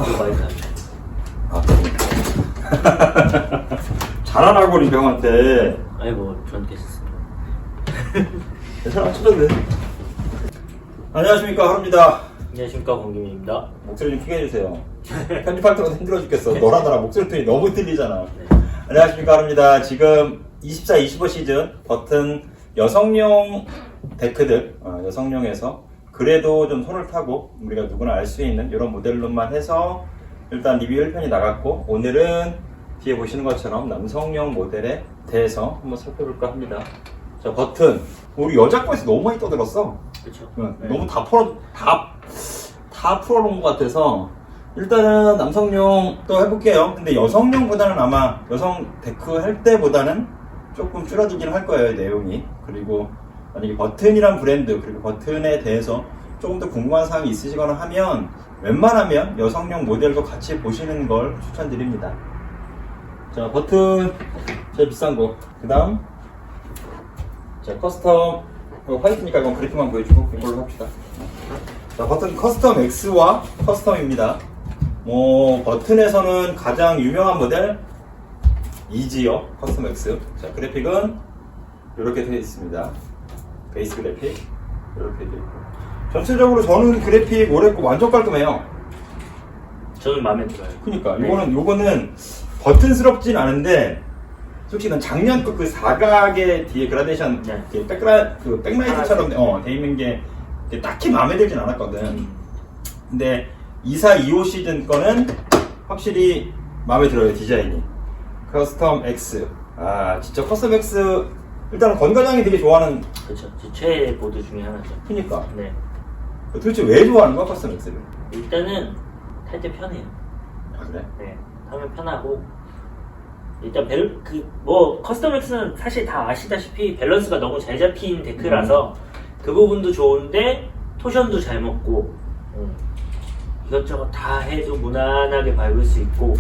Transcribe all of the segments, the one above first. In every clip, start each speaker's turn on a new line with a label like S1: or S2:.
S1: 그거 많이 사요.
S2: 아, 잘하라고 우리 형한테.
S1: 아니 뭐 저한테 했습니다.
S2: 괜찮아, 쳐도 돼. 안녕하십니까, 하루입니다.
S1: 안녕하십니까, 공김입니다.
S2: 목소리 좀 크게 해주세요. 편집할 때마다 힘들어 죽겠어. 너라더라 목소리 톤이 너무 틀리잖아.
S1: 네.
S2: 안녕하십니까, 하루입니다. 지금 24-25 시즌 버튼 여성용 데크들, 여성용에서 그래도 좀 손을 타고 우리가 누구나 알 수 있는 이런 모델로만 해서 일단 리뷰 1편이 나갔고, 오늘은 뒤에 보시는 것처럼 남성용 모델에 대해서 한번 살펴볼까 합니다. 자, 버튼. 우리 여자 거에서 너무 많이 떠들었어.
S1: 그렇죠.
S2: 네. 너무 다 풀어놓은 것 같아서 일단은 남성용 또 해볼게요. 근데 여성용보다는 아마 여성 데크 할 때보다는 조금 줄어들긴 할 거예요, 내용이. 그리고 만약에 버튼이란 브랜드, 그리고 버튼에 대해서 조금 더 궁금한 사항이 있으시거나 하면 웬만하면 여성용 모델도 같이 보시는 걸 추천드립니다. 자, 버튼 제일 비싼 거. 그 다음 자, 커스텀 화이트니까 이건 그래픽만 보여주고 이걸로 합시다. 자, 버튼 커스텀 X와 커스텀입니다. 뭐 버튼에서는 가장 유명한 모델 이지요, 커스텀 X. 자, 그래픽은 이렇게 되어 있습니다. 베이스 그래픽 이렇게 되어 있고, 전체적으로 저는 그래픽 오래 했고 완전 깔끔해요.
S1: 저는 마음에 들어요.
S2: 그니까
S1: 네.
S2: 요거는 버튼스럽진 않은데, 솔직히 난 작년 그 사각의 뒤에 그라데이션,
S1: 네.
S2: 백라이트처럼 돼 있는 게 딱히 마음에 들진 않았거든. 근데 24-25 시즌 거는 확실히 마음에 들어요, 디자인이. 커스텀 X. 아, 진짜 커스텀 X, 일단은 건과장이 되게 좋아하는.
S1: 그렇죠. 제 최애 보드 중에 하나죠.
S2: 그니까.
S1: 네.
S2: 도대체 왜 좋아하는 거야, 커스텀 X를?
S1: 일단은 탈 때 편해요.
S2: 아, 그래?
S1: 네. 타면 편하고, 일단 커스텀 X는 사실 다 아시다시피 밸런스가 너무 잘 잡힌 데크라서 그 부분도 좋은데 토션도 잘 먹고, 이것저것 다 해도 무난하게 밟을 수 있고.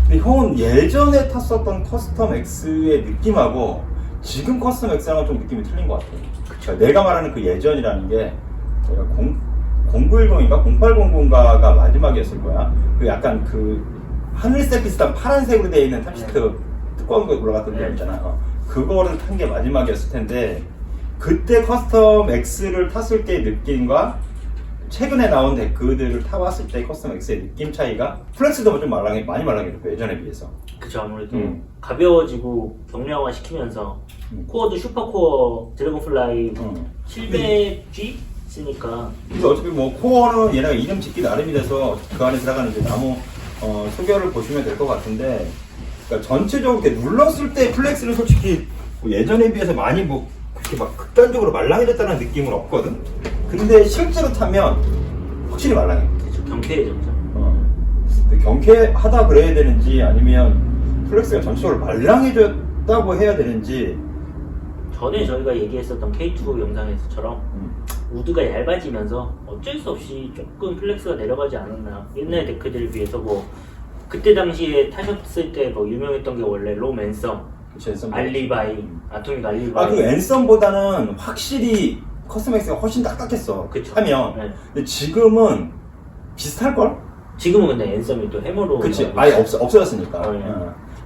S2: 근데 형은 예전에 탔었던 커스텀 X의 느낌하고 지금 커스텀 X랑은 좀 느낌이 틀린 것 같아요.
S1: 그쵸.
S2: 내가 말하는 그 예전이라는 게 0910인가 0800인가가 마지막이었을 거야. 그 약간 그 하늘색 비슷한 파란색으로 되어 있는 탑시트 두꺼운 거 올라갔던 데 있잖아. 그거를 탄 게 마지막이었을 텐데, 그때 커스텀 X를 탔을 때의 느낌과 최근에 나온 데크들을 타봤을 때 커스텀 X의 느낌 차이가, 플렉스도 좀 많이 말랑해졌고 예전에 비해서.
S1: 그쵸. 아무래도 가벼워지고 경량화 시키면서 코어도 슈퍼코어 드래곤플라이 700G 쓰니까.
S2: 근데 어차피 뭐 코어는 얘네가 이름 짓기 나름이라서 그 안에 들어가는 이제 나무 소결을 보시면 될 것 같은데, 그러니까 전체적으로 이렇게 눌렀을 때 플렉스는 솔직히 뭐 예전에 비해서 많이 뭐 그렇게 막 극단적으로 말랑해졌다는 느낌은 없거든. 근데 실제로 타면 확실히 말랑해.
S1: 그쵸. 경쾌해졌죠.
S2: 경쾌하다 그래야 되는지, 아니면 플렉스가 전체적으로 말랑해졌다고 해야 되는지.
S1: 전에 저희가 얘기했었던 K2 영상에서처럼 우드가 얇아지면서 어쩔 수 없이 조금 플렉스가 내려가지 않았나. 옛날 데크들에 비해서 뭐 그때 당시에 타셨을 때 뭐 유명했던 게 원래 롬 앤썸, 알리바이, 아토믹 알리바이.
S2: 그 앤썸보다는 확실히 커스텀 X가 훨씬 딱딱했어.
S1: 그쵸.
S2: 하면.
S1: 네.
S2: 근데 지금은 비슷할걸?
S1: 지금은 근데 앤썸이 또 해머로.
S2: 그치. 아예 없어졌으니까.
S1: 네.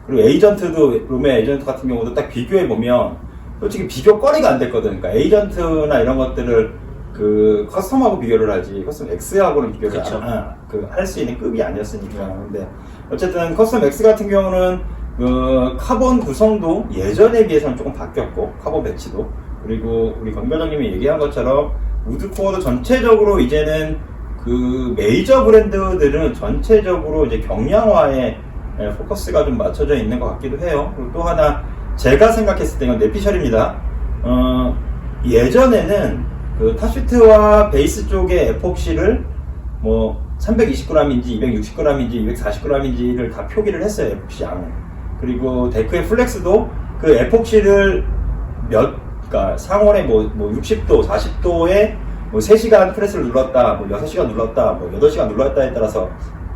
S2: 그리고 에이전트도, 룸의 에이전트 같은 경우도 딱 비교해보면 솔직히 비교거리가 안 됐거든. 그러니까 에이전트나 이런 것들을 그 커스텀하고 비교를 하지, 커스텀 X하고는 비교를 할 수 있는 급이 아니었으니까. 근데 어쨌든 커스텀 X 같은 경우는 그 카본 구성도 예전에 비해서는 조금 바뀌었고, 카본 배치도. 그리고 우리 강변장님이 얘기한 것처럼 우드 코어도 전체적으로 이제는 그 메이저 브랜드들은 전체적으로 이제 경량화에 포커스가 좀 맞춰져 있는 것 같기도 해요. 그리고 또 하나 제가 생각했을 때는 내피셜입니다. 예전에는 그 탑시트와 베이스 쪽의 에폭시를 뭐 320g인지 260g인지 240g인지를 다 표기를 했어요, 에폭시 양을. 그리고 데크의 플렉스도 그 에폭시를 그러니까 상온에 뭐 60도, 40도에 뭐 3시간 프레스를 눌렀다, 뭐 6시간 눌렀다, 뭐 8시간 눌렀다에 따라서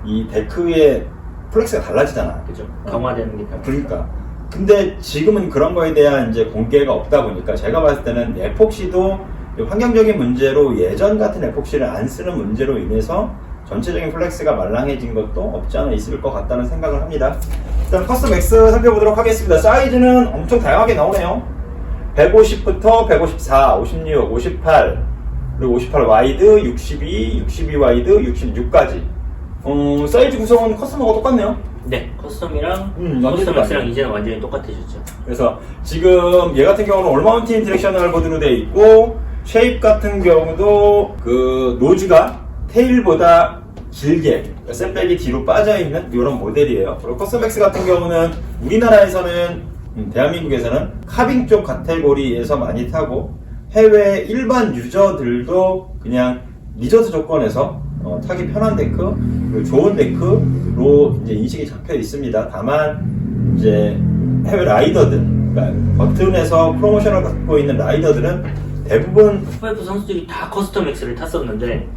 S2: 이 데크의 플렉스가 달라지잖아.
S1: 그죠. 강화되는 게
S2: 그러니까. 근데 지금은 그런 거에 대한 이제 공개가 없다 보니까 제가 봤을 때는 에폭시도 환경적인 문제로 예전 같은 에폭시를 안 쓰는 문제로 인해서 전체적인 플렉스가 말랑해진 것도 없지 않아 있을 것 같다는 생각을 합니다. 일단 커스텀 X 살펴보도록 하겠습니다. 사이즈는 엄청 다양하게 나오네요. 150부터 154, 56, 58, 그리고 58 와이드, 62, 62 와이드, 66까지. 사이즈 구성은 커스텀하고 똑같네요.
S1: 네, 커스텀이랑
S2: 완전히
S1: 커스텀 X랑
S2: 똑같네요.
S1: 이제는 완전히 똑같아졌죠.
S2: 그래서 지금 얘 같은 경우는 올마운트 인터랙셔널 보드로 되어 있고, 쉐입 같은 경우도 그 노즈가 테일보다 길게 셋백이 뒤로 빠져있는 이런 모델이에요. 그리고 커스텀 X 같은 경우는 우리나라에서는 대한민국에서는 카빙 쪽 카테고리에서 많이 타고 해외 일반 유저들도 그냥 리조트 조건에서 타기 편한 데크, 그리고 좋은 데크로 이제 인식이 잡혀 있습니다. 다만 이제 해외 라이더들, 그러니까 버튼에서 프로모션을 갖고 있는 라이더들은 대부분
S1: F5 선수들이 다 커스텀 X를 탔었는데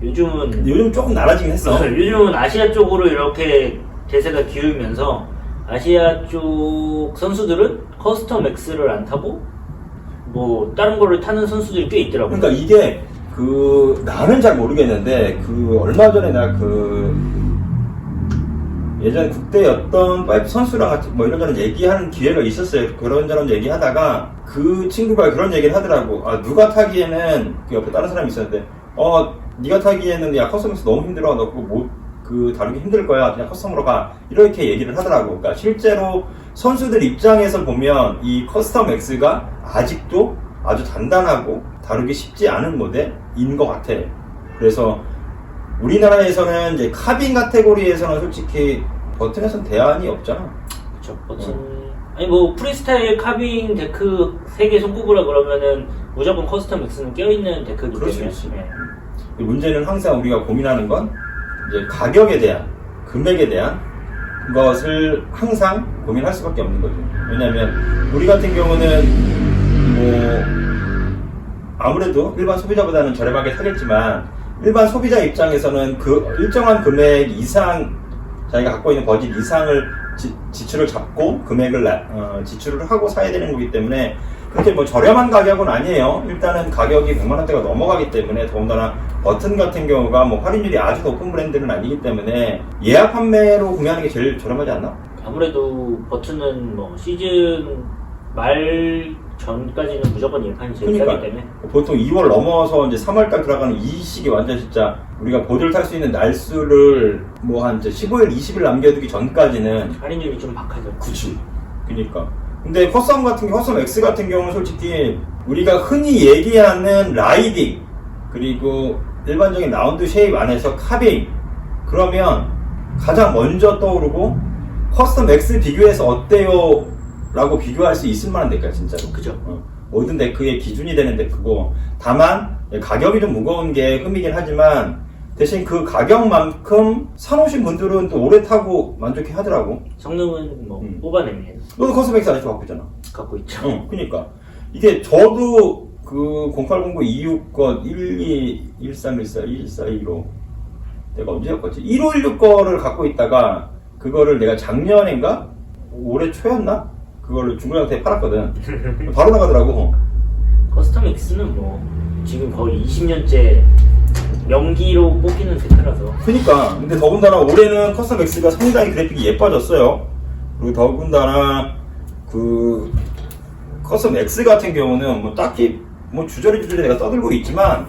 S1: 요즘은
S2: 요즘 조금 나아지긴 했어.
S1: 요즘은 아시아 쪽으로 이렇게 대세가 기울면서 아시아 쪽 선수들은 커스텀 X를 안 타고 뭐 다른 거를 타는 선수들이 꽤 있더라고요.
S2: 그러니까 이게 나는 잘 모르겠는데 얼마 전에 나 예전에 국대였던 파이프 선수랑 같이 뭐 이런저런 얘기하는 기회가 있었어요. 그런저런 얘기하다가 그 친구가 그런 얘기를 하더라고. 누가 타기에는 그 옆에 다른 사람이 있었는데 네가 타기에는 야 커스텀 X 너무 힘들어. 너 그거 다루기 힘들 거야. 그냥 커스텀으로 가. 이렇게 얘기를 하더라고. 그러니까 실제로 선수들 입장에서 보면 이 커스텀 X가 아직도 아주 단단하고 다루기 쉽지 않은 모델인 것 같아. 그래서 우리나라에서는 이제 카빈 카테고리에서는 솔직히 버튼에서는 대안이 없잖아.
S1: 그쵸, 버튼. 아니 뭐 프리스타일 카빙 데크 3개 손꼽으라 그러면은 무조건 커스텀 X는 껴있는 데크이기
S2: 그럴 수
S1: 때문에.
S2: 있지.
S1: 네.
S2: 문제는 항상 우리가 고민하는 건 이제 가격에 대한, 금액에 대한 것을 항상 고민할 수밖에 없는 거죠. 왜냐하면 우리 같은 경우는 뭐 아무래도 일반 소비자보다는 저렴하게 사겠지만 일반 소비자 입장에서는 그 일정한 금액 이상 자기가 갖고 있는 버짓 이상을 지출을 잡고 금액을 지출을 하고 사야 되는 거기 때문에 그렇게 뭐 저렴한 가격은 아니에요. 일단은 가격이 100만 원대가 넘어가기 때문에 더군다나 버튼 같은 경우가 뭐 할인율이 아주 높은 브랜드는 아니기 때문에 예약 판매로 구매하는 게 제일 저렴하지 않나?
S1: 아무래도 버튼은 뭐 시즌 말 전까지는 무조건 예판이 제일
S2: 그러니까
S1: 싸기 때문에.
S2: 보통 2월 넘어서 이제 3월까지 들어가는 이 시기 완전 진짜 우리가 보드를 탈 수 있는 날수를 뭐 한 15일, 20일 남겨두기 전까지는
S1: 할인율이 좀 박하죠.
S2: 그치. 그니까. 근데 커스텀 X 같은 경우는 솔직히 우리가 흔히 얘기하는 라이딩 그리고 일반적인 라운드 쉐입 안에서 카빙 그러면 가장 먼저 떠오르고 커스텀 X 비교해서 어때요? 라고 비교할 수 있을 만한 데크야 진짜로.
S1: 그죠.
S2: 모든 데크의 기준이 되는 데크고 다만 가격이 좀 무거운 게 흠이긴 하지만 대신 그 가격만큼 사놓으신 분들은 또 오래 타고 만족해 하더라고.
S1: 성능은 뭐 뽑아내면
S2: 너도 커스텀 X 아직도 갖고 있잖아.
S1: 갖고 있죠.
S2: 그니까 이게 저도 그 0809 26 것 12 1314 2415 내가 언제 갖고 왔지? 1516 거를 갖고 있다가 그거를 내가 작년인가? 올해 초였나? 그거를 중고나라한테 팔았거든. 바로 나가더라고.
S1: 커스텀 X는 뭐 지금 거의 20년째 명기로 뽑히는 데크라서.
S2: 그니까 근데 더군다나 올해는 커스텀 X가 상당히 그래픽이 예뻐졌어요. 그리고 더군다나 그 커스텀 X 같은 경우는 뭐 딱히 뭐 주저리 내가 떠들고 있지만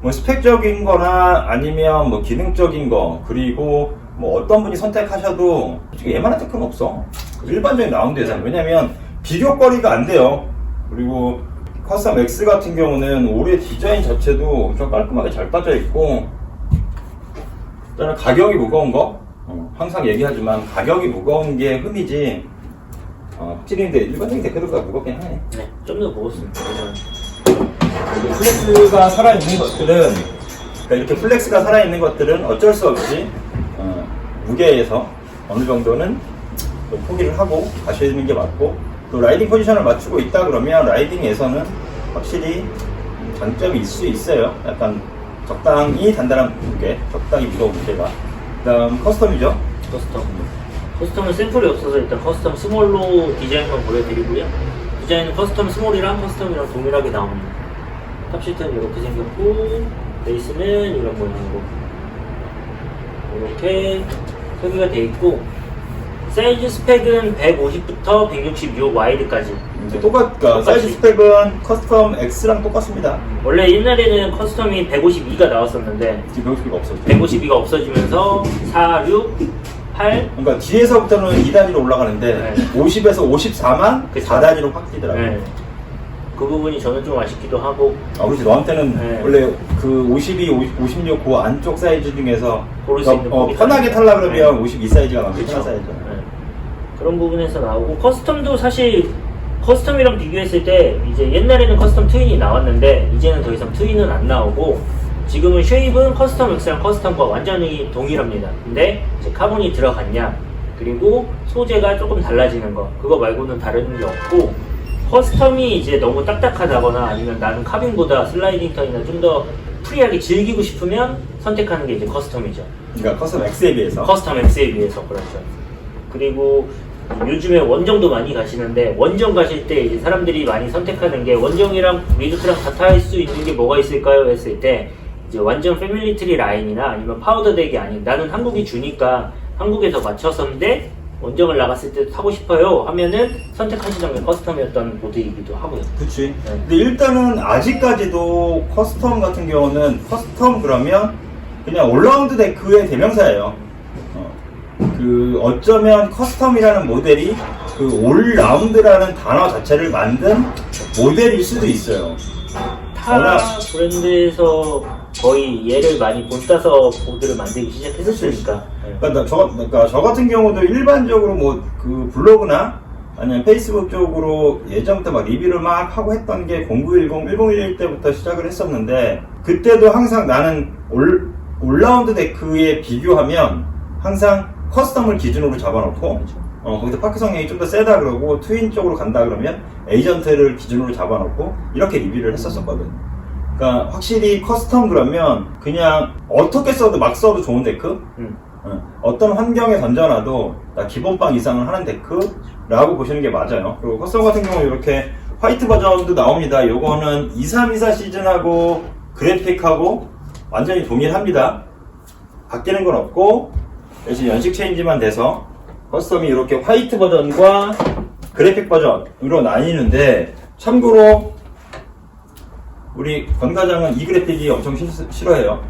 S2: 뭐 스펙적인 거나 아니면 뭐 기능적인 거 그리고 뭐 어떤 분이 선택하셔도 솔직히 얘만한 테크는 없어. 일반적인 라운드에서는. 왜냐면 비교거리가 안 돼요. 그리고 커스텀 X 같은 경우는 올해 디자인 자체도 엄청 깔끔하게 잘 빠져 있고 일단은 가격이 무거운 거 항상 얘기하지만 가격이 무거운 게 흠이지 확실히 근데 일반적인 데크들보다 무겁긴 하네.
S1: 네, 좀 더 무겁습니다.
S2: 플렉스가 살아있는 것들은 그러니까 이렇게 플렉스가 살아있는 것들은 어쩔 수 없이 무게에서 어느 정도는 좀 포기를 하고 가시는 게 맞고 또 라이딩 포지션을 맞추고 있다 그러면 라이딩에서는 확실히 장점이 있을 수 있어요. 약간 적당히 단단한 무게, 적당히 무거운 무게가. 그 다음 커스텀이죠.
S1: 커스텀은 샘플이 없어서 일단 커스텀 스몰로 디자인만 보여드리고요. 디자인은 커스텀 스몰이랑 커스텀이랑 동일하게 나옵니다. 탑시트는 이렇게 생겼고 베이스는 이런 모양이고 이렇게 설계가 되어 있고 사이즈 스펙은 150부터 166 와이드까지.
S2: 똑같다. 사이즈 스펙은 커스텀 X랑 똑같습니다.
S1: 원래 옛날에는 커스텀이 152가 나왔었는데
S2: 지금 150가 없어져.
S1: 152가 없어지면서 4, 6, 8.
S2: 그러니까 뒤에서부터는 2단위로 올라가는데
S1: 네.
S2: 50에서 54만
S1: 그쵸.
S2: 4단위로 확 뛰더라고요.
S1: 네. 그 부분이 저는 좀 아쉽기도 하고.
S2: 아, 그렇지. 너한테는
S1: 네.
S2: 원래 그 52, 56, 그 안쪽 사이즈 중에서
S1: 고를 수 있는 폭이
S2: 편하게
S1: 다르니까.
S2: 탈라 그러면 52 사이즈가 나오고
S1: 그쵸.
S2: 편한 사이즈.
S1: 네. 그런 부분에서 나오고 커스텀도 사실 커스텀이랑 비교했을 때 이제 옛날에는 커스텀 트윈이 나왔는데 이제는 더 이상 트윈은 안 나오고 지금은 쉐입은 커스텀 X랑 커스텀과 완전히 동일합니다. 근데 이제 카본이 들어갔냐 그리고 소재가 조금 달라지는 거 그거 말고는 다른 게 없고 커스텀이 이제 너무 딱딱하다거나 아니면 나는 카빈보다 슬라이딩 턴이나 좀 더 프리하게 즐기고 싶으면 선택하는 게 이제 커스텀이죠.
S2: 그러니까 커스텀 X에 비해서.
S1: 커스텀 X에 비해서 그렇죠. 그리고 요즘에 원정도 많이 가시는데 원정 가실 때 이제 사람들이 많이 선택하는 게 원정이랑 리조트랑 같아 할 수 있는 게 뭐가 있을까요? 했을 때 이제 완전 패밀리 트리 라인이나 아니면 파우더 덱이 아닌 나는 한국이 주니까 한국에서 맞춰서인데 원정을 나갔을 때 타고 싶어요 하면은 선택하시던 게 커스텀이었던 보드이기도 하고요.
S2: 그치. 근데 일단은 아직까지도 커스텀 같은 경우는 커스텀 그러면 그냥 올라운드 데크의 대명사예요. 그 어쩌면 커스텀이라는 모델이 그 올라운드라는 단어 자체를 만든 모델일 수도 있어요.
S1: 타 브랜드에서 거의 얘를 많이 본따서 보드를 만들기 시작했었으니까.
S2: 그러니까 저 같은 경우도 일반적으로 뭐 그 블로그나 아니면 페이스북 쪽으로 예전부터 막 리뷰를 막 하고 했던 게 0910, 1011 때부터 시작을 했었는데 그때도 항상 나는 올라운드 데크에 비교하면 항상 커스텀을 기준으로 잡아놓고 거기서 파크 성향이 좀 더 세다 그러고 트윈 쪽으로 간다 그러면 에이전트를 기준으로 잡아놓고 이렇게 리뷰를 했었거든. 그러니까 확실히 커스텀 그러면 그냥 어떻게 써도 막 써도 좋은 데크? 어떤 환경에 던져놔도 나 기본빵 이상을 하는 데크라고 보시는 게 맞아요. 그리고 커스텀 같은 경우 이렇게 화이트 버전도 나옵니다. 요거는 2324 시즌하고 그래픽하고 완전히 동일합니다. 바뀌는 건 없고 대신 연식 체인지만 돼서 커스텀이 이렇게 화이트 버전과 그래픽 버전으로 나뉘는데 참고로 우리 권 과장은 이 그래픽이 엄청 싫어해요.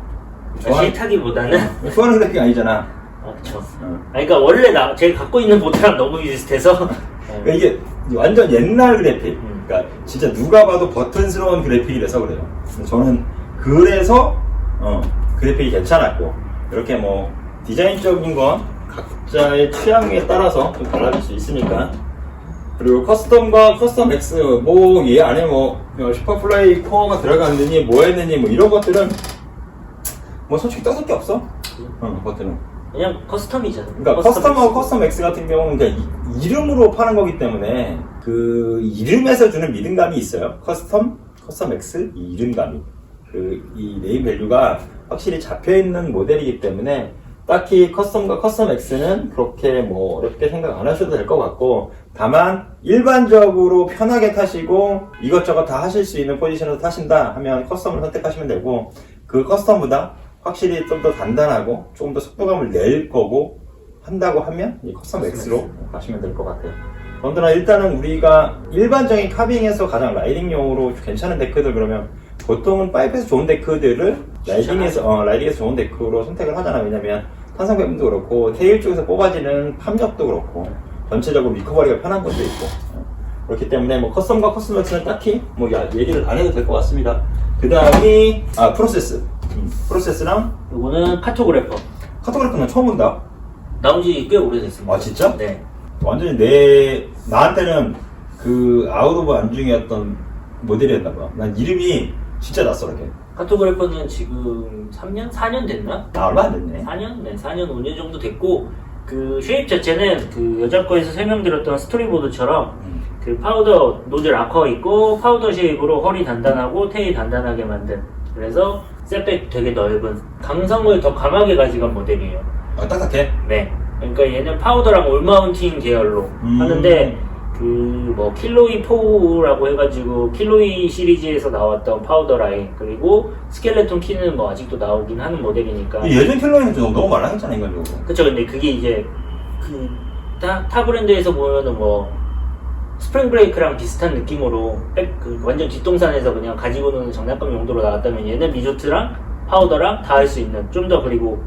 S1: 싫다기보다는
S2: 좋아하는 그래픽이 아니잖아.
S1: 그렇죠. 그러니까 원래 제가 갖고 있는 보드랑 너무 비슷해서
S2: 그러니까 이게 완전 옛날 그래픽. 그러니까 진짜 누가 봐도 버튼스러운 그래픽이라서 그래요. 저는 그래서 그래픽이 괜찮았고 이렇게 뭐 디자인적인 건 각자의 취향에 따라서 좀 달라질 수 있으니까. 그리고 커스텀과 커스텀 X 뭐 얘 안에 뭐 슈퍼플라이 코어가 들어갔느니 뭐 했느니 뭐 이런 것들은 뭐 솔직히 떠들 게 없어. 버튼은
S1: 그냥 커스텀이잖아.
S2: 그러니까 커스텀하고 커스텀 X 같은 경우는 그냥 이름으로 파는 거기 때문에 그 이름에서 주는 믿음감이 있어요. 커스텀 X 이 이름감이 이 네임 밸류가 확실히 잡혀 있는 모델이기 때문에 딱히 커스텀과 커스텀 X는 그렇게 뭐 어렵게 생각 안 하셔도 될 것 같고, 다만 일반적으로 편하게 타시고 이것저것 다 하실 수 있는 포지션에서 타신다 하면 커스텀을 선택하시면 되고, 그 커스텀보다 확실히 좀 더 단단하고 조금 더 속도감을 낼 거고 한다고 하면 이 커스텀 X로 가시면 될 것 같아요. 더군다나 일단은 우리가 일반적인 카빙에서 가장 라이딩용으로 괜찮은 데크들 그러면 보통은 파이프에서 좋은 데크들을 라이딩에서 좋은 데크로 선택을 하잖아. 왜냐면 탄성 배분도 그렇고 테일 쪽에서 뽑아지는 팜력도 그렇고 전체적으로 리커버리가 편한 것도 있고 그렇기 때문에 뭐 커스텀과 커스텀 X는 딱히 뭐 얘기를 안 해도 될 것 같습니다. 그 다음이 프로세스랑
S1: 이거는 카토그래퍼.
S2: 카토그래퍼는 처음 본다.
S1: 나온 지 꽤 오래됐습니다.
S2: 아 진짜?
S1: 네.
S2: 완전히 나한테는 그 아웃 오브 안중이었던 모델이었나봐. 난 이름이 진짜 낯설게.
S1: 카토그래퍼는 지금 3년? 4년 됐나?
S2: 얼마 안 됐네.
S1: 4년? 네, 4년, 5년 정도 됐고, 그 쉐입 자체는 그 여자 거에서 설명드렸던 스토리보드처럼 그 파우더 노즐 아커 있고, 파우더 쉐입으로 허리 단단하고 테일 단단하게 만든. 그래서 셋백 되게 넓은, 강성을 더 강하게 가져간 모델이에요.
S2: 아, 딱딱해?
S1: 네. 그러니까 얘는 파우더랑 올마운팅 계열로 하는데, 뭐 킬로이 4라고 해가지고 킬로이 시리즈에서 나왔던 파우더 라인, 그리고 스켈레톤 키는 뭐 아직도 나오긴 하는 모델이니까.
S2: 예전 킬러는 좀 너무 말랑했잖아 인간적으로.
S1: 그쵸. 근데 그게 이제 타 브랜드에서 보면은 뭐 스프링 브레이크랑 비슷한 느낌으로 완전 뒷동산에서 그냥 가지고 노는 장난감 용도로 나왔다면, 얘는 리조트랑 파우더랑 다 할 수 있는, 좀 더, 그리고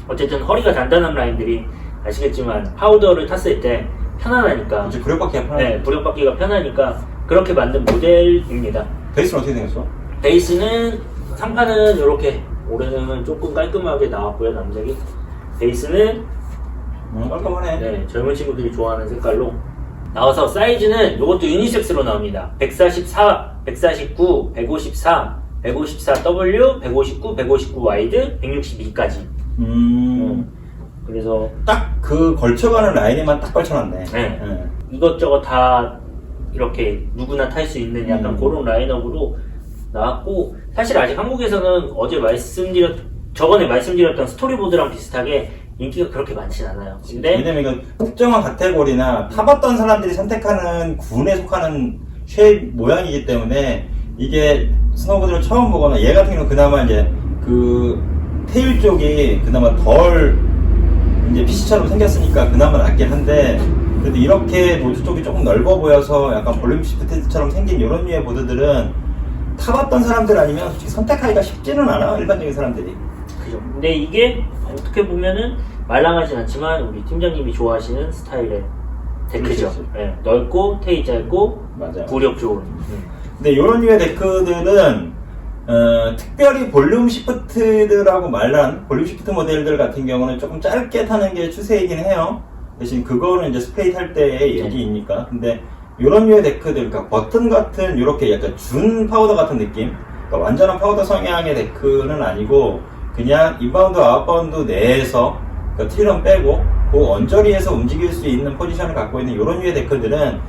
S1: 어쨌든 허리가 단단한 라인들이 아시겠지만 파우더를 탔을 때 편안하니까.
S2: 이제 부력받기가 편해.
S1: 네, 부력받기가 편하니까 그렇게 만든 모델입니다.
S2: 베이스는 어떻게 생겼어?
S1: 베이스는 상판은 이렇게 올해는 조금 깔끔하게 나왔고요. 남색이 베이스는
S2: 깔끔하네.
S1: 네, 젊은 친구들이 좋아하는 색깔로 나와서, 사이즈는 이것도 유니섹스로 나옵니다. 144, 149, 153, 154W, 159, 159 와이드, 162까지. 그래서
S2: 딱 그 걸쳐가는 라인에만 딱 걸쳐놨네.
S1: 네. 이것저것 다 이렇게 누구나 탈 수 있는 약간 그런 라인업으로 나왔고, 사실 아직 한국에서는 저번에 말씀드렸던 스토리보드랑 비슷하게 인기가 그렇게 많진 않아요. 근데
S2: 왜냐면 이건 특정한 카테고리나 타봤던 사람들이 선택하는 군에 속하는 쉐입 모양이기 때문에, 이게 스노보드를 처음 보거나, 얘 같은 경우는 그나마 이제 그 테일 쪽이 그나마 덜 이제 PC처럼 생겼으니까 그나마 낫긴 한데, 그래도 이렇게 노즈 쪽이 조금 넓어 보여서 약간 볼륨 시프트처럼 생긴 이런 류의 보드들은 타봤던 사람들 아니면 솔직히 선택하기가 쉽지는 않아, 일반적인 사람들이.
S1: 그죠. 근데 이게 어떻게 보면은 말랑하진 않지만 우리 팀장님이 좋아하시는 스타일의 데크죠.
S2: 그렇지.
S1: 네, 넓고 테이 짧고
S2: 맞아요.
S1: 부력 좋은.
S2: 근데 이런 류의 데크들은 특별히 볼륨 시프트라고 말한 볼륨 시프트 모델들 같은 경우는 조금 짧게 타는 게 추세이긴 해요. 대신 그거는 이제 스프레이 탈 때의 얘기이니까. 근데 이런 류의 데크들, 그러니까 버튼 같은 이렇게 약간 준 파우더 같은 느낌, 그러니까 완전한 파우더 성향의 데크는 아니고 그냥 인바운드 아웃바운드 내에서, 그러니까 트리런 빼고 그 언저리에서 움직일 수 있는 포지션을 갖고 있는 이런 류의 데크들은,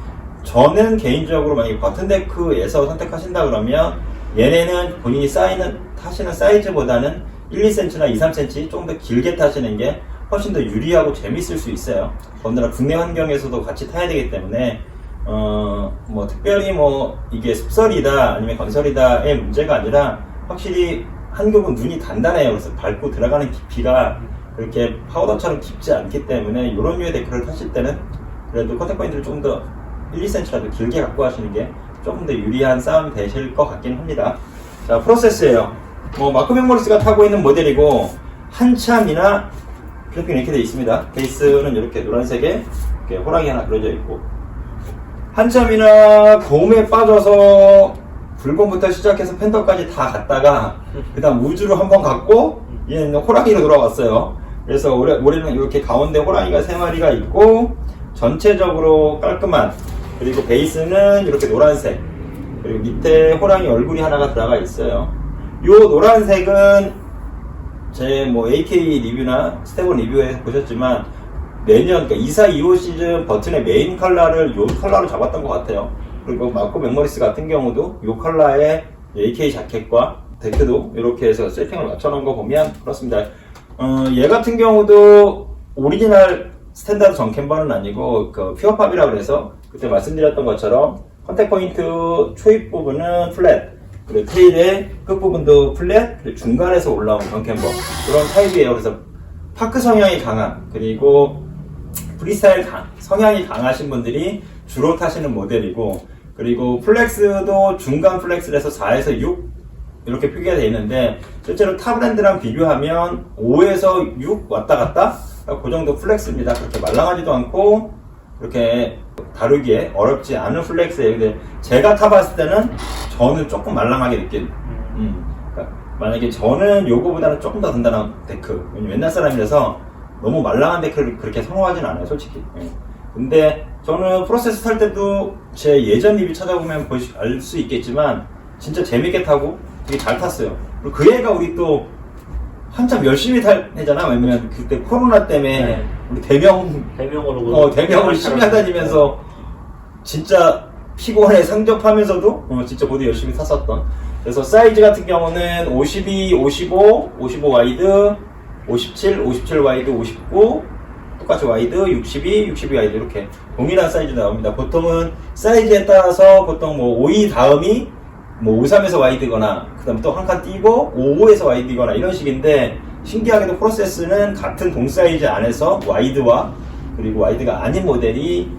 S2: 저는 개인적으로 만약에 버튼 데크에서 선택하신다 그러면 얘네는 본인이 타시는 사이즈보다는 1, 2cm나 2, 3cm 좀 더 길게 타시는 게 훨씬 더 유리하고 재밌을 수 있어요. 더군다나 국내 환경에서도 같이 타야 되기 때문에 뭐 특별히 뭐 이게 습설이다 아니면 건설이다의 문제가 아니라, 확실히 한국은 눈이 단단해요. 그래서 밟고 들어가는 깊이가 그렇게 파우더처럼 깊지 않기 때문에 이런 류의 데크를 타실 때는 그래도 컨택 포인트를 좀 더 1, 2cm라도 길게 갖고 가시는 게 조금 더 유리한 싸움이 되실 것 같긴 합니다. 자, 프로세스예요. 뭐 마크 맥모리스가 타고 있는 모델이고, 한참이나 그래픽 이렇게 되어 있습니다. 베이스는 이렇게 노란색에 이렇게 호랑이 하나 그려져 있고, 한참이나 고음에 빠져서 붉은부터 시작해서 펜더까지 다 갔다가 그 다음 우주로 한번 갔고, 얘는 호랑이로 돌아왔어요. 그래서 올해는 이렇게 가운데 호랑이가 3마리가 있고, 전체적으로 깔끔한, 그리고 베이스는 이렇게 노란색, 그리고 밑에 호랑이 얼굴이 하나가 들어가 있어요. 요 노란색은 제 뭐 AK 리뷰나 스테본 리뷰에서 보셨지만 매년, 그러니까 24, 25 시즌 버튼의 메인 컬러를 요 컬러로 잡았던 것 같아요. 그리고 마코 맥모리스 같은 경우도 요 컬러의 AK 자켓과 데크도 이렇게 해서 세팅을 맞춰놓은 거 보면 그렇습니다. 얘 같은 경우도 오리지널 스탠다드 전캠버는 아니고 그 퓨어팝이라고 해서 그때 말씀드렸던 것처럼 컨택 포인트 초입 부분은 플랫, 그리고 테일의 끝부분도 플랫, 그리고 중간에서 올라온 전캠버, 이런 타입이에요. 그래서 파크 성향이 강한, 그리고 프리스타일 성향이 강하신 분들이 주로 타시는 모델이고, 그리고 플렉스도 중간 플렉스에서 4에서 6 이렇게 표기가 되어 있는데, 실제로 타 브랜드랑 비교하면 5에서 6 왔다 갔다 그 정도 플렉스입니다. 그렇게 말랑하지도 않고 그렇게 다루기에 어렵지 않은 플렉스예요. 근데 제가 타봤을 때는 저는 조금 말랑하게 느낀. 그러니까 만약에 저는 요거보다는 조금 더 단단한 데크. 왜냐면 옛날 사람이라서 너무 말랑한 데크를 그렇게 선호하진 않아요, 솔직히. 근데 저는 프로세스 탈 때도 제 예전 리뷰 찾아보면 알 수 있겠지만 진짜 재밌게 타고 되게 잘 탔어요. 그리고 그 애가 우리 또 한참 열심히 탈 애잖아. 왜냐면 그때 코로나 때문에
S1: 네.
S2: 우리 대명으로 대명을 심히 다니면서 진짜 피곤해 상접하면서도 진짜 모두 열심히 탔었던. 그래서 사이즈 같은 경우는 52, 55, 55 와이드, 57, 57 와이드, 59 똑같이 와이드, 62, 62 와이드 이렇게 동일한 사이즈 나옵니다. 보통은 사이즈에 따라서 보통 뭐 52 다음이 뭐 53에서 와이드거나 그 다음 또 한 칸 띄고 55에서 와이드거나 이런 식인데 신기하게도 프로세스는 같은 동 사이즈 안에서 와이드와 그리고 와이드가 아닌 모델이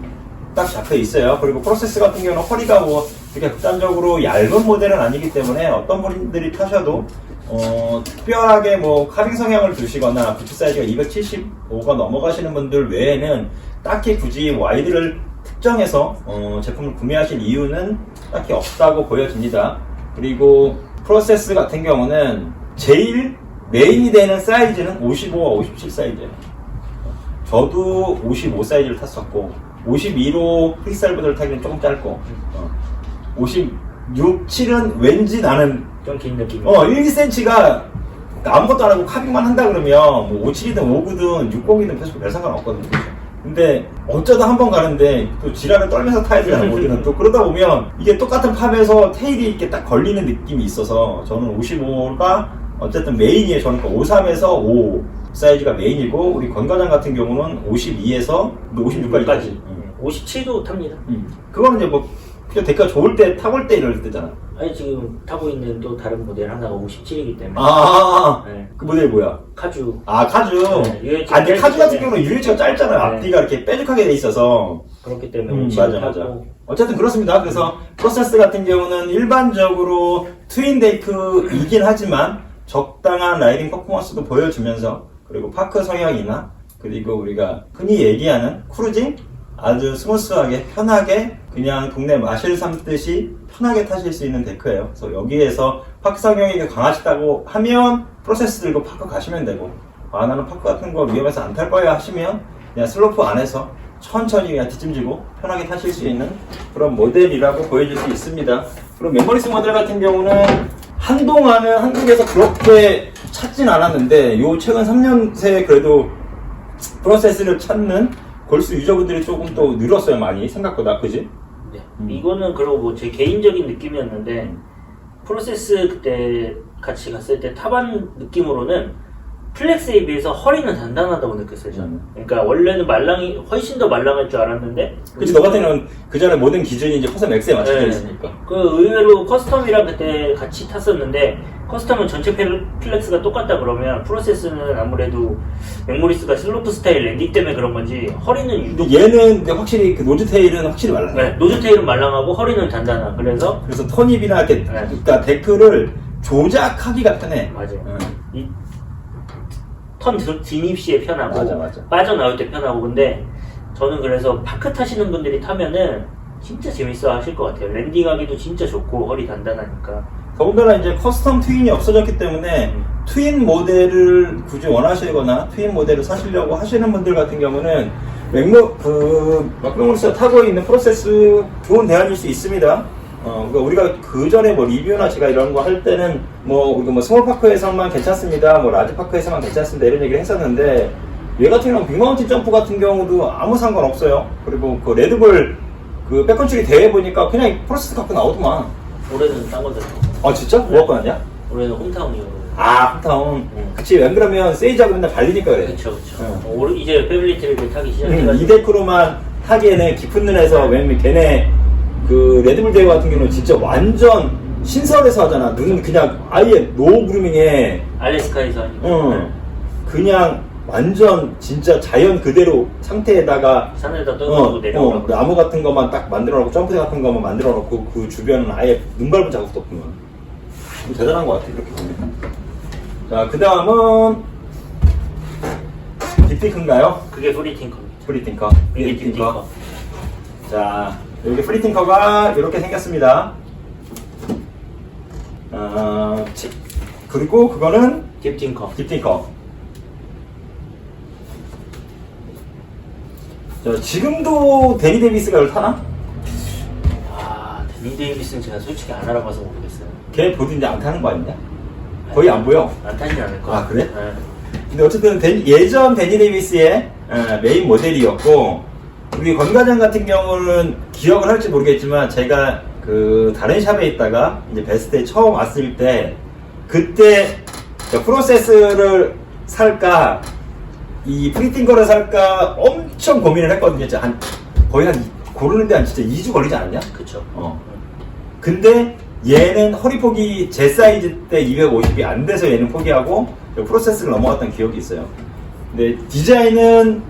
S2: 딱 잡혀 있어요. 그리고 프로세스 같은 경우는 허리가 뭐 되게 극단적으로 얇은 모델은 아니기 때문에 어떤 분들이 타셔도 특별하게 뭐 카빙 성향을 두시거나 부츠 사이즈가 275가 넘어가시는 분들 외에는 딱히 굳이 와이드를 특정해서 제품을 구매하실 이유는 딱히 없다고 보여집니다. 그리고 프로세스 같은 경우는 제일 메인이 되는 사이즈는 55와 57 사이즈예요. 저도 55 사이즈를 탔었고 52로 프리스타일 보드를 타기는 조금 짧고 56, 7은 왠지 나는
S1: 좀 긴 느낌.
S2: 1cm가 아무것도 안 하고 카빙만 한다 그러면 뭐 57이든 59든 60이든 별 상관없거든요. 근데 어쩌다 한 번 가는데 또 지랄을 떨면서 타야 되잖아. 우리는 또 그러다 보면 이게 똑같은 팝에서 테일이 이렇게 딱 걸리는 느낌이 있어서 저는 55가 어쨌든 메인이에요. 저는 53에서 5 사이즈가 메인이고 우리 권과장 같은 경우는 52에서 56까지
S1: 57도 탑니다.
S2: 그거는 이제 뭐 그냥 데크가 좋을 때 타볼 때 이럴 때잖아.
S1: 아니 지금 타고 있는 또 다른 모델 하나가 57이기 때문에.
S2: 네. 그 모델이 뭐야?
S1: 카주.
S2: 카주.
S1: 네,
S2: 근데 카주 같은 경우는 유리치가 짧잖아요.
S1: 네.
S2: 앞뒤가 이렇게 뾰족하게 돼 있어서.
S1: 그렇기 때문에
S2: 맞아. 어쨌든 그렇습니다. 그래서 프로세스 같은 경우는 일반적으로 트윈 데이크이긴 하지만 적당한 라이딩 퍼포먼스도 보여주면서 그리고 파크 성향이나 그리고 우리가 흔히 얘기하는 크루징 아주 스무스하게 편하게 그냥 동네 마실 삼듯이 편하게 타실 수 있는 데크예요. 그래서 여기에서 파크 성향이 강하시다고 하면 프로세스 들고 파크 가시면 되고 나는 파크 같은 거 위험해서 안 탈 거야 하시면 그냥 슬로프 안에서 천천히 그냥 뒷짐지고 편하게 타실 수 있는 그런 모델이라고 보여줄 수 있습니다. 그리고 메모리스 모델 같은 경우는 한동안은 한국에서 그렇게 찾진 않았는데 요 최근 3년 새에 그래도 프로세스를 찾는 골수 유저분들이 조금 또 늘었어요. 많이 생각보다. 그지?
S1: 네. 이거는 그리고 뭐 제 개인적인 느낌이었는데 프로세스 그때 같이 갔을 때 타반 느낌으로는 플렉스에 비해서 허리는 단단하다고 느꼈어요. 저는. 그러니까 원래는 훨씬 더 말랑할 줄 알았는데
S2: 그치, 너 같은 경우는 그 전에 모든 기준이 이제 커서 맥스에 맞춰져 있으니까.
S1: 그 의외로 커스텀이랑 그때 같이 탔었는데 커스텀은 전체 플렉스가 똑같다 그러면 프로세스는 아무래도 맥모리스가 슬로프 스타일 랜딩 때문에 그런 건지 허리는 유독
S2: 근데 얘는 근데 확실히 그 노즈 테일은 확실히 말랑해.
S1: 네, 노즈 테일은 말랑하고 허리는 단단하. 그래서
S2: 턴입이나 이렇게 그러니까 데크를 조작하기가 편해.
S1: 맞아요. 이 턴 진입 시에 편하고
S2: 맞아.
S1: 빠져나올 때 편하고. 근데 저는 그래서 파크 타시는 분들이 타면은 진짜 재밌어 하실 것 같아요. 랜딩하기도 진짜 좋고 허리 단단하니까.
S2: 더군다나 이제 커스텀 트윈이 없어졌기 때문에 트윈 모델을 굳이 원하시거나 트윈 모델을 사시려고 하시는 분들 같은 경우는 맥모리스가 타고 있는 프로세스 좋은 대안일 수 있습니다. 그러니까 우리가 그 전에 뭐 리뷰나 제가 이런 거 할 때는 우리가 스몰 파크에서만 괜찮습니다, 라지 파크에서만 괜찮습니다 이런 얘기를 했었는데 얘 같은 경우는 빅마운틴 점프 같은 경우도 아무 상관없어요. 그리고 그 레드불 그 백컨트리 대회 보니까 그냥 프로세스 갖고 나오더만.
S1: 올해는 딴 거들.
S2: 진짜? 뭐 갖고 났냐?
S1: 올해는 홈타운이요.
S2: 홈타운. 그치, 왜 그러면 세이지하고 맨날 발리니까 그래.
S1: 그쵸. 이제 패밀리티를 타기 시작해가지고.
S2: 이 데크로만 타기에는 깊은 눈에서 왜냐면 걔네 그 레드불 대회 같은 경우는 진짜 완전 신설에서 하잖아. 눈은 그냥 아예 노 그루밍에
S1: 알래스카에서 하니까.
S2: 그냥 완전 진짜 자연 그대로 상태에다가
S1: 산에다 떠놓고 내려오라고.
S2: 나무 같은 것만 딱 만들어 놓고 점프대 같은 것만 만들어 놓고 그 주변은 아예 눈 밟은 자국도 없구만. 좀 대단한 것 같아 이렇게 보면. 자, 그 다음은 딥티크인가요?
S1: 그게 프리팅커입니다.
S2: 프리팅커.
S1: 이게 딥티커.
S2: 자, 여기 프리팅커가 이렇게 생겼습니다. 그리고 그거는
S1: 딥팅커.
S2: 딥팅커. 자, 지금도 데니 데이비스가 이걸 타나?
S1: 데니 데이비스는 제가 솔직히 안 알아봐서 모르겠어요.
S2: 걔 보드 이제 안 타는 거 아니냐? 거의 안 보여.
S1: 안 타지 않을 거야.
S2: 그래?
S1: 네.
S2: 근데 어쨌든 예전 데니 데이비스의 메인 모델이었고, 우리 권과장 같은 경우는 기억을 할지 모르겠지만 제가 그 다른 샵에 있다가 이제 베스트에 처음 왔을 때 그때 프로세스를 살까 이 프리팅거를 살까 엄청 고민을 했거든요. 진짜 거의 고르는데 한 진짜 2주 걸리지 않았냐?
S1: 그쵸.
S2: 근데 얘는 허리폭이 제 사이즈 때 250이 안 돼서 얘는 포기하고 프로세스를 넘어갔던 기억이 있어요. 근데 디자인은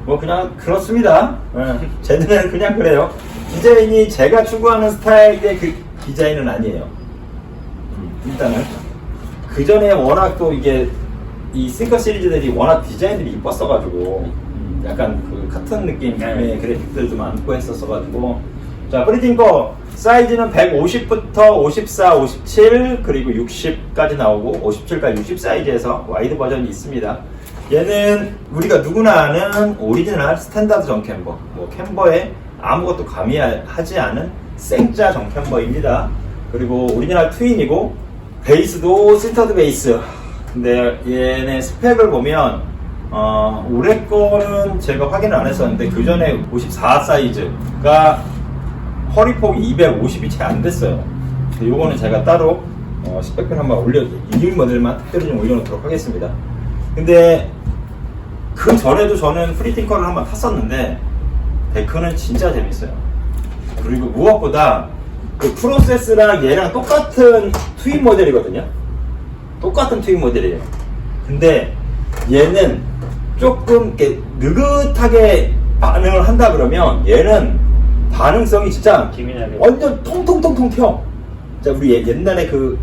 S2: 뭐 그냥 그렇습니다. 제 눈에는 그냥 그래요. 디자인이 제가 추구하는 스타일의 그 디자인은 아니에요. 일단은 그 전에 워낙 또 이게 이 싱커 시리즈들이 워낙 디자인들이 이뻤어가지고 약간 그 같은 느낌의 그래픽들도 많고 했었어가지고. 자, 프리팅거 사이즈는 150부터 54, 57 그리고 60까지 나오고 57까지 60 사이즈에서 와이드 버전이 있습니다. 얘는 우리가 누구나 아는 오리지널 스탠다드 정캠버, 뭐 캠버에 아무것도 가미하지 않은 생짜 정캠버입니다. 그리고 오리지널 트윈이고 베이스도 신터드 베이스. 근데 얘네 스펙을 보면 올해 거는 제가 확인을 안 했었는데 그 전에 54 사이즈가 허리폭이 250이 채 안 됐어요. 요거는 제가 따로 스펙을 한번 이 모델만 특별히 좀 올려놓도록 하겠습니다. 근데 그 전에도 저는 프리팅커를 한번 탔었는데 데크는 진짜 재밌어요. 그리고 무엇보다 그 프로세스랑 얘랑 똑같은 트윈 모델이거든요. 똑같은 트윈 모델이에요. 근데 얘는 조금 이렇게 느긋하게 반응을 한다 그러면 얘는 반응성이 진짜
S1: 재미나게.
S2: 완전 통통통통 튀어. 자, 우리 옛날에 그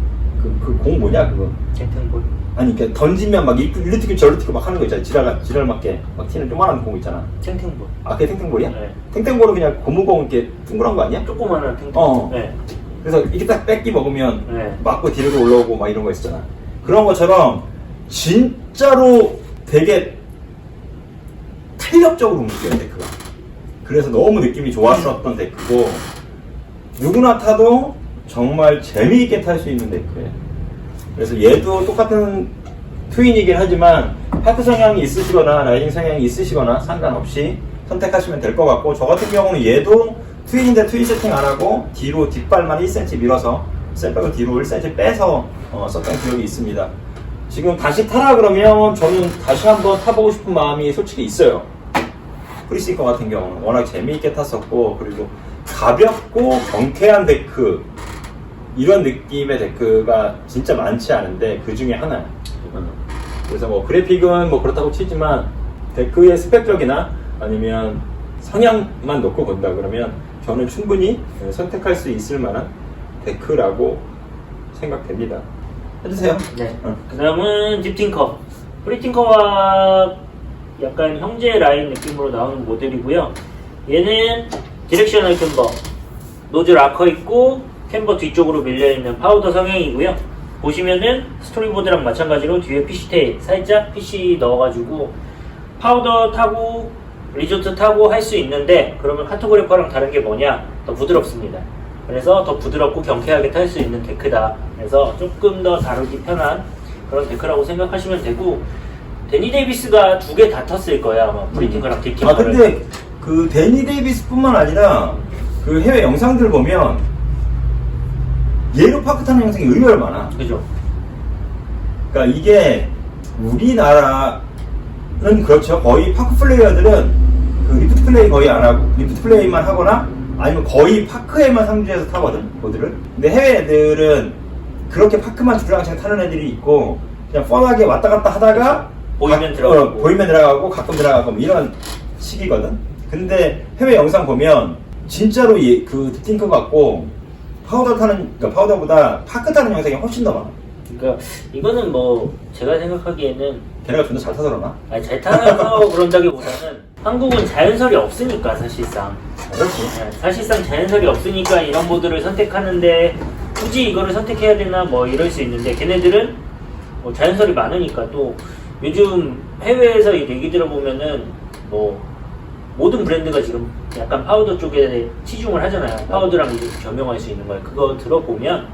S2: 공 뭐냐 그거?
S1: 탱탱볼.
S2: 아니 그러니까 던지면 막 일로 튀고 절로 튀고 막 하는 거 있잖아. 지랄 맞게 막 튀는 조그만한 공 있잖아.
S1: 탱탱볼.
S2: 아, 그게 탱탱볼이야?
S1: 네.
S2: 탱탱볼은 그냥 고무공 이렇게 둥그런 거 아니야?
S1: 조그마한 탱탱볼. 네.
S2: 그래서 이렇게 딱 뺏기 먹으면
S1: 네.
S2: 맞고 뒤로 올라오고 막 이런 거 있었잖아. 그런 것처럼 진짜로 되게 탄력적으로 움직여요, 데크가. 그래서 너무 느낌이 좋았었던 데크고 누구나 타도 정말 재미있게 탈 수 있는 데크예요. 그래서 얘도 똑같은 트윈이긴 하지만 파크 성향이 있으시거나 라이딩 성향이 있으시거나 상관없이 선택하시면 될 것 같고, 저 같은 경우는 얘도 트윈인데 트윈 세팅 안 하고 뒤로 뒷발만 1cm 밀어서 셀백을 뒤로 1cm 빼서 썼던 기억이 있습니다. 지금 다시 타라 그러면 저는 다시 한번 타보고 싶은 마음이 솔직히 있어요. 프리싱커 같은 경우는 워낙 재미있게 탔었고, 그리고 가볍고 경쾌한 데크, 이런 느낌의 데크가 진짜 많지 않은데 그 중에 하나예요. 그래서 뭐 그래픽은 뭐 그렇다고 치지만 데크의 스펙적이나 아니면 성향만 놓고 본다 그러면 저는 충분히 선택할 수 있을 만한 데크라고 생각됩니다. 해주세요.
S1: 네. 그 다음은 딥팅커. 프리팅커와 약간 형제 라인 느낌으로 나오는 모델이고요. 얘는 디렉셔널 캠버, 노즐 아커 있고 캠버 뒤쪽으로 밀려있는 파우더 성향이고요. 보시면은 스토리보드랑 마찬가지로 뒤에 PC 테일 살짝 PC 넣어가지고 파우더 타고 리조트 타고 할 수 있는데, 그러면 카토그래퍼랑 다른 게 뭐냐? 더 부드럽습니다. 그래서 더 부드럽고 경쾌하게 탈 수 있는 데크다. 그래서 조금 더 다루기 편한 그런 데크라고 생각하시면 되고, 데니 데이비스가 두 개 다 탔을 거야 아마 프리팅커랑 딥팅커를.
S2: 아, 근데 그 데니 데이비스뿐만 아니라 그 해외 영상들 보면 얘로 파크 타는 영상이 의외로 많아.
S1: 그죠?
S2: 그러니까 이게 우리나라는 그렇죠. 거의 파크 플레이어들은 그 리프트 플레이 거의 안 하고 리프트 플레이만 하거나 아니면 거의 파크에만 상주해서 타거든, 보드를. 근데 해외 애들은 그렇게 파크만 주랑처럼 타는 애들이 있고 그냥 뻔하게 왔다 갔다 하다가
S1: 보이면 들어가고
S2: 보이면 들어가고 가끔 들어가고 뭐 이런 식이거든. 근데 해외 영상 보면 진짜로 그 딥팅커 같고 파우더 타는, 그러니까 파우더보다 파크 타는 영상이 훨씬 더 많아.
S1: 그러니까 이거는 뭐 제가 생각하기에는
S2: 걔네가 존나 잘 타더라나?
S1: 아니, 잘 타서 그런다기보다는 한국은 자연설이 없으니까 사실상.
S2: 그렇지.
S1: 네, 사실상 자연설이 없으니까 이런 모드를 선택하는데 굳이 이거를 선택해야 되나 뭐 이럴 수 있는데, 걔네들은 뭐 자연설이 많으니까. 또 요즘 해외에서 이 얘기 들어보면은 뭐 모든 브랜드가 지금 약간 파우더 쪽에 치중을 하잖아요. 파우더랑 이제 겸용할 수 있는 걸. 그거 들어보면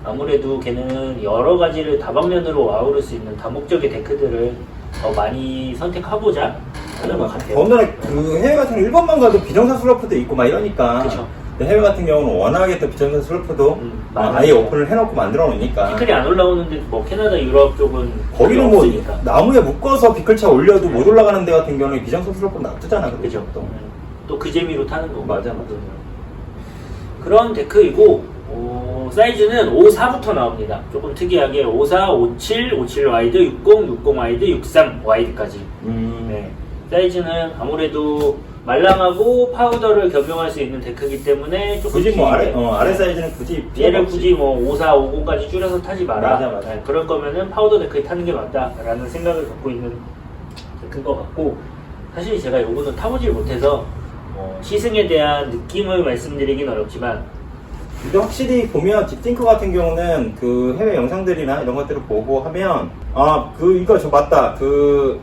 S1: 아무래도 걔는 여러 가지를 다방면으로 아우를 수 있는 다목적의 데크들을 더 많이 선택하고자 하는 것 같아요.
S2: 더군다나 그 해외 같은 거 일본만 가도 비정사 슬로프도 있고 막 이러니까
S1: 그쵸.
S2: 근데 해외 같은 경우는 워낙에 또 비전선 슬로프도 아예 오픈을 해놓고 만들어 놓으니까
S1: 피클이 안 올라오는데 뭐 캐나다, 유럽 쪽은
S2: 거기는 뭐
S1: 없으니까.
S2: 나무에 묶어서 비클차 올려도 못 올라가는 데 같은 경우는 비전선 슬로프 놔두잖아.
S1: 그죠.
S2: 또.
S1: 또 그 재미로 타는 거고.
S2: 맞아.
S1: 그런 데크이고, 사이즈는 54부터 나옵니다. 조금 특이하게 54, 57, 57 와이드, 60, 60 와이드, 63 와이드까지. 네. 사이즈는 아무래도 말랑하고 파우더를 겸용할 수 있는 데크이기 때문에 조금
S2: 굳이 뭐
S1: 길게,
S2: 아래 사이즈는 굳이
S1: 얘를 굳이 뭐 54, 50까지 줄여서 타지 마라.
S2: 맞아.
S1: 네, 그럴 거면은 파우더 데크에 타는 게 맞다라는 생각을 갖고 있는 데크인 것 같고, 사실 제가 요거는 타보질 못해서 시승에 대한 느낌을 말씀드리긴 어렵지만,
S2: 근데 확실히 보면 딥띵크 같은 경우는 그 해외 영상들이나 이런 것들을 보고 하면 이거 저 맞다. 그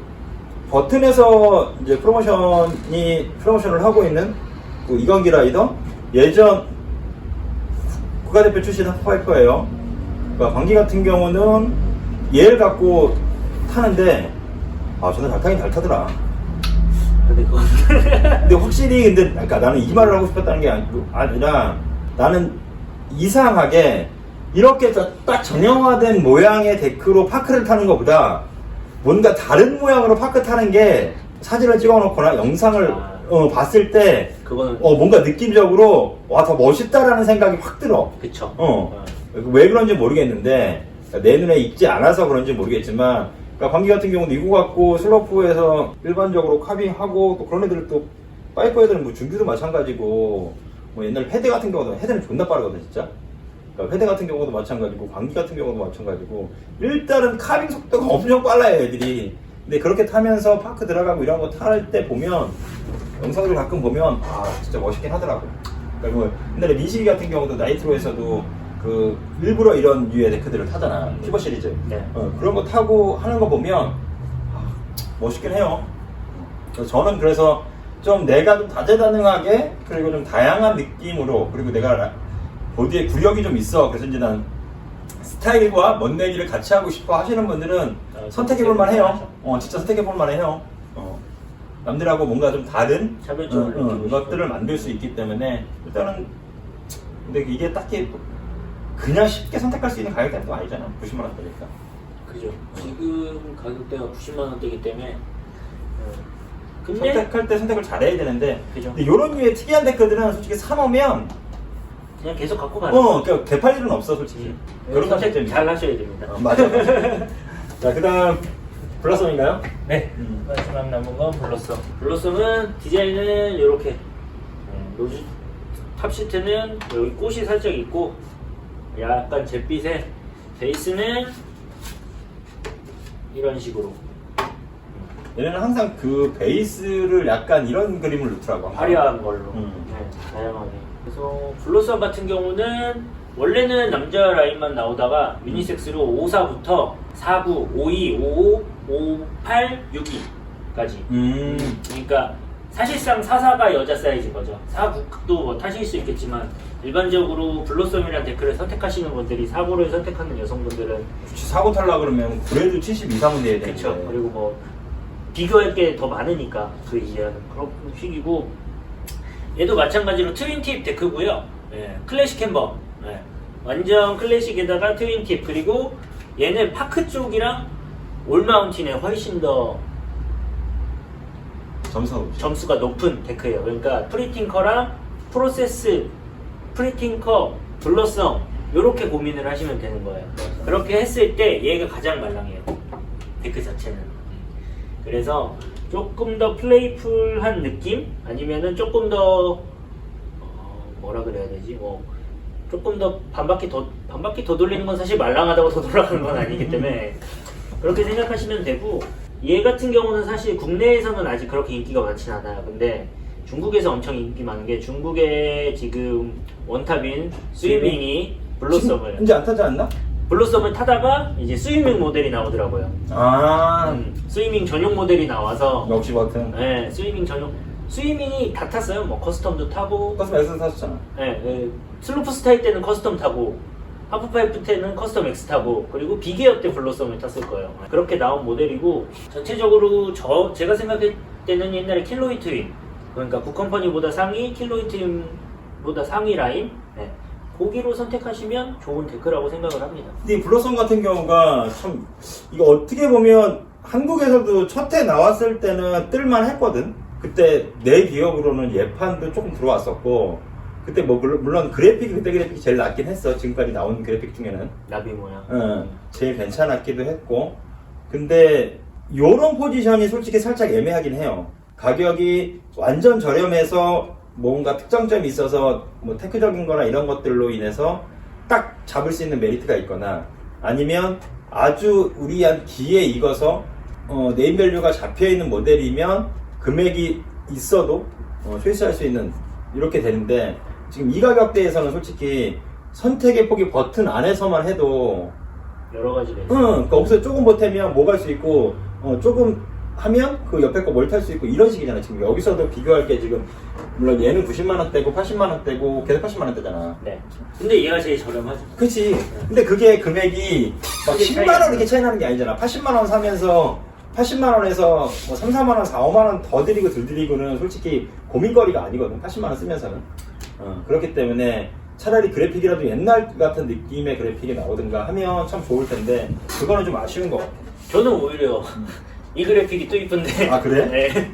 S2: 버튼에서 이제 프로모션을 하고 있는 그 이광기 라이더 예전 국가대표 출신 하프파이퍼예요. 그러니까 광기 같은 경우는 얘를 갖고 타는데 저는 잘 타긴 잘 타더라.
S1: 근데 그건
S2: 근데 확실히 그러니까 나는 이 말을 하고 싶었다는 게 아니라 나는 이상하게 이렇게 딱 정형화된 모양의 데크로 파크를 타는 것보다 뭔가 다른 모양으로 파크 타는 게 사진을 찍어놓거나 영상을 봤을 때
S1: 그거는
S2: 뭔가 느낌적으로 더 멋있다라는 생각이 확 들어.
S1: 그쵸.
S2: 왜 그런지 모르겠는데 내 눈에 익지 않아서 그런지 모르겠지만 그러니까 광기 같은 경우는 이거 갖고 슬로프에서 일반적으로 카빙하고 또 그런 애들은 또 파이퍼 애들은 뭐 준규도 마찬가지고 뭐 옛날 헤드 같은 경우도 헤드는 존나 빠르거든 진짜. 그러니까 헤드 같은 경우도 마찬가지고 광기 같은 경우도 마찬가지고 일단은 카빙 속도가 엄청 빨라요 애들이. 근데 그렇게 타면서 파크 들어가고 이런 거 탈 때 보면 영상들 가끔 보면 진짜 멋있긴 하더라고. 그러니까 뭐 옛날에 민식이 같은 경우도 나이트로에서도 그 일부러 이런 류의 데크들을 타잖아. 피버 시리즈.
S1: 네.
S2: 그런 거 타고 하는 거 보면 멋있긴 해요. 저는 그래서 좀 내가 좀 다재다능하게 그리고 좀 다양한 느낌으로 그리고 내가 보드에 구력이 좀 있어. 그래서 이제 난 스타일과 멋내기를 같이 하고 싶어 하시는 분들은 선택해볼만 해요. 진짜 선택해볼만 해요. 남들하고 뭔가 좀 다른
S1: 차별점을
S2: 것들을 만들 수 있기 때문에 일단은 근데 이게 딱히 그냥 쉽게 선택할 수 있는 가격대는 또 아니잖아. 90만 원대니까.
S1: 그죠. 지금 가격대가 90만 원대이기 때문에 근데
S2: 선택할 때 선택을 잘해야 되는데
S1: 그죠.
S2: 근데 이런 류의 특이한 데크들은 솔직히 사놓으면
S1: 그냥 계속 갖고 가는 거예요.
S2: 그러니까 개팔 일은 없어 솔직히. 그런
S1: 선택
S2: 선택
S1: 잘 하셔야 됩니다.
S2: 맞아. 자, 그다음 블라썸인가요?
S1: 네. 마지막 남은 건 블러썸. 블러썸은 디자인은 이렇게 로즈 탑 시트는 여기 꽃이 살짝 있고 약간 잿빛에 베이스는 이런 식으로
S2: 얘네는 항상 그 베이스를 약간 이런 그림을 넣더라고.
S1: 화려한 걸로 네, 다양하게. 그래서 블러썸 같은 경우는 원래는 남자 라인만 나오다가 유니섹스로 54부터 49, 52, 55, 58, 62까지. 그러니까 사실상 44가 여자 사이즈인 거죠. 49도 뭐 타실 수 있겠지만 일반적으로 블러썸이라는 데크를 선택하시는 분들이 49를 선택하는 여성분들은
S2: 굳이 사고 탈라 그러면 그래도 72 이상은 돼야 되는데.
S1: 그쵸. 그리고 뭐 비교할 게 더 많으니까 그 이해하는 그런 식이고 얘도 마찬가지로 트윈팁 데크고요. 네, 클래식 캠버. 네, 완전 클래식에다가 트윈팁 그리고 얘는 파크 쪽이랑 올마운틴에 훨씬 더 점수가 높은 데크예요. 그러니까 프리팅커랑 프로세스, 프리팅커, 블러썸 이렇게 고민을 하시면 되는 거예요. 그렇게 했을 때 얘가 가장 말랑해요. 데크 자체는. 그래서 조금 더 플레이풀한 느낌? 아니면은 조금 더 뭐라 그래야 되지? 뭐 조금 더 반바퀴 더 돌리는 건 사실 말랑하다고 더 돌아가는 건 아니기 때문에 그렇게 생각하시면 되고 얘 같은 경우는 사실 국내에서는 아직 그렇게 인기가 많진 않아요. 근데 중국에서 엄청 인기 많은 게 중국의 지금 원탑인 스위밍이 블러썸을
S2: 이제 안 타지 않나?
S1: 블러썸을 타다가 이제 스위밍 모델이 나오더라고요. 스위밍 전용 모델이 나와서
S2: 역시 버튼.
S1: 네, 스위밍이 다 탔어요. 뭐 커스텀도 타고
S2: 커스텀 X도 탔었잖아.
S1: 네, 슬로프 스타일 때는 커스텀 타고 하프파이프 때는 커스텀 X 타고 그리고 비기어 때 블러썸을 탔을 거예요. 그렇게 나온 모델이고 전체적으로 제가 생각할 때는 옛날에 킬로이 트윈 그러니까 굿컴퍼니보다 상위 킬로이 트윈 보다 상위 라인 네. 고기로 선택하시면 좋은 데크라고 생각을 합니다.
S2: 근데 이 블러썸 같은 경우가 참 이거 어떻게 보면 한국에서도 첫 해 나왔을 때는 뜰만 했거든. 그때 내 기억으로는 예판도 조금 들어왔었고 그때 뭐 물론 그래픽이 그때 그래픽이 제일 낫긴 했어. 지금까지 나온 그래픽 중에는
S1: 나비 모양.
S2: 제일 괜찮았기도 했고 근데 요런 포지션이 솔직히 살짝 애매하긴 해요. 가격이 완전 저렴해서 뭔가 특정점이 있어서 뭐 테크적인 거나 이런 것들로 인해서 딱 잡을 수 있는 메리트가 있거나 아니면 아주 우리한 기에 익어서 네임밸류가 잡혀있는 모델이면 금액이 있어도 초이스할 수 있는 이렇게 되는데 지금 이 가격대에서는 솔직히 선택의 폭이 버튼 안에서만 해도
S1: 여러 가지가 있어요.
S2: 그러니까 거기서 조금 보태면 뭐 갈 수 있고 조금 하면 그 옆에 거 뭘 탈 수 있고 이런 식이잖아. 지금 여기서도 비교할 게 지금 물론 얘는 90만원대고 80만원대고 계속 80만원대잖아.
S1: 네. 근데 얘가 제일 저렴하죠.
S2: 그치. 근데 그게 금액이 막
S1: 그게
S2: 10만원 이렇게 차이 나는 게 아니잖아. 80만원 사면서 80만원에서 뭐 3, 4만원, 4, 5만원 더 드리고 덜 드리고는 솔직히 고민거리가 아니거든. 80만원 쓰면서는. 그렇기 때문에 차라리 그래픽이라도 옛날 같은 느낌의 그래픽이 나오든가 하면 참 좋을 텐데 그거는 좀 아쉬운 것 같아.
S1: 저는 오히려 이 그래픽이 또 이쁜데.
S2: 아, 그래?
S1: 네.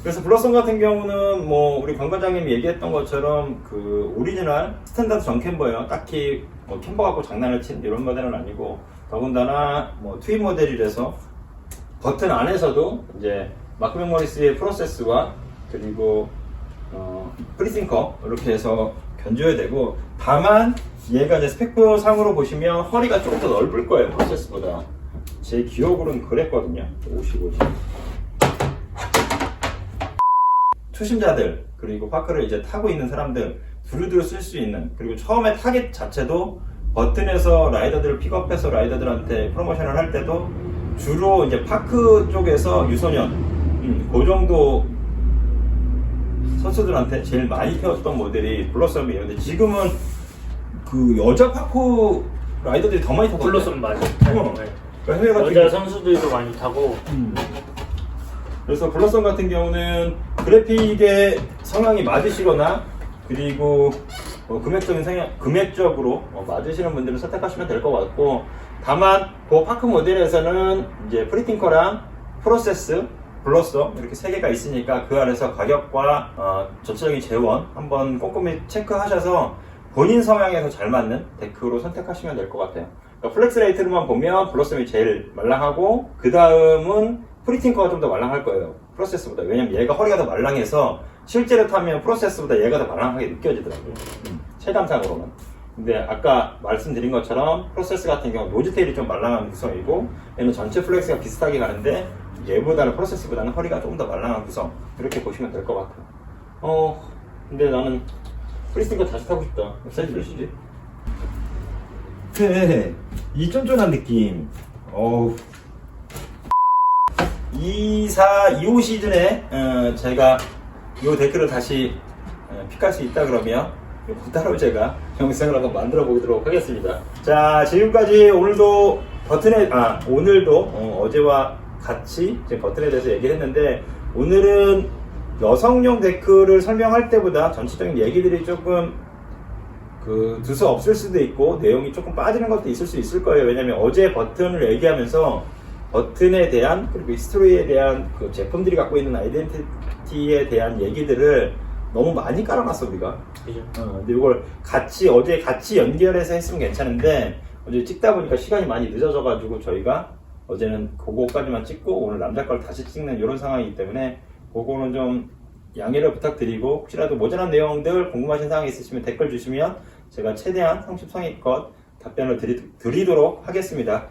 S2: 그래서 블러썸 같은 경우는 뭐 우리 관 과장님이 얘기했던 것처럼 그 오리지널 스탠다드 전 캠버예요. 딱히 뭐 캠버 갖고 장난을 치는 이런 모델은 아니고 더군다나 뭐 트윈 모델이라서 버튼 안에서도 이제 마크 맥모리스의 프로세스와 그리고 프리싱커 이렇게 해서 견줘야 되고 다만 얘가 이제 스펙표 상으로 보시면 허리가 조금 더 넓을 거예요. 프로세스보다. 제 기억으로는 그랬거든요. 55지. 초심자들 그리고 파크를 이제 타고 있는 사람들 두루두루 쓸 수 있는 그리고 처음에 타겟 자체도 버튼에서 라이더들을 픽업해서 라이더들한테 프로모션을 할 때도 주로 이제 파크 쪽에서 유소년 그 정도 선수들한테 제일 많이 태웠던 모델이 블러썸이에요. 근데 지금은 그 여자 파크 라이더들이 더 많이 타고
S1: 블러썸 많이
S2: 어.
S1: 타요. 여자 선수들도 많이 타고.
S2: 그래서 블러썸 같은 경우는 그래픽의 성향이 맞으시거나 그리고 금액적인 성향, 금액적으로 맞으시는 분들은 선택하시면 될 것 같고 다만 그 파크 모델에서는 이제 프리팅커랑 프로세스, 블러썸 이렇게 세 개가 있으니까 그 안에서 가격과 전체적인 재원 한번 꼼꼼히 체크하셔서 본인 성향에서 잘 맞는 데크로 선택하시면 될 것 같아요. 그러니까 플렉스 레이트로만 보면 블러썸이 제일 말랑하고 그 다음은 프리팅커가 좀 더 말랑할 거예요. 프로세스보다. 왜냐면 얘가 허리가 더 말랑해서 실제로 타면 프로세스보다 얘가 더 말랑하게 느껴지더라고요. 체감상으로는. 근데 아까 말씀드린 것처럼 프로세스 같은 경우 노즈테일이 좀 말랑한 구성이고 얘는 전체 플렉스가 비슷하게 가는데 얘보다는 프로세스보다는 허리가 좀 더 말랑한 구성. 이렇게 보시면 될 것 같아요. 근데 나는 프리팅커 다시 타고 싶다. 사이즈 몇이지? 그래. 이 쫀쫀한 느낌. 24, 25 시즌에 제가 이 데크를 다시 픽할 수 있다 그러면 따로 제가 영상을 한번 만들어 보도록 하겠습니다. 자, 지금까지 오늘도 오늘도 어제와 같이 지금 버튼에 대해서 얘기를 했는데 오늘은 여성용 데크를 설명할 때보다 전체적인 얘기들이 조금 두서 없을 수도 있고 내용이 조금 빠지는 것도 있을 수 있을 거예요. 왜냐면 어제 버튼을 얘기하면서 버튼에 대한 그리고 히스토리에 대한 그 제품들이 갖고 있는 아이덴티티에 대한 얘기들을 너무 많이 깔아놨어 우리가.
S1: 그죠.
S2: 근데 이걸 어제 같이 연결해서 했으면 괜찮은데 어제 찍다 보니까 시간이 많이 늦어져가지고 저희가 어제는 그거까지만 찍고 오늘 남자 걸 다시 찍는 이런 상황이기 때문에 그거는 좀 양해를 부탁드리고 혹시라도 모자란 내용들 궁금하신 사항이 있으시면 댓글 주시면 제가 최대한 성심성의껏 답변을 드리도록 하겠습니다.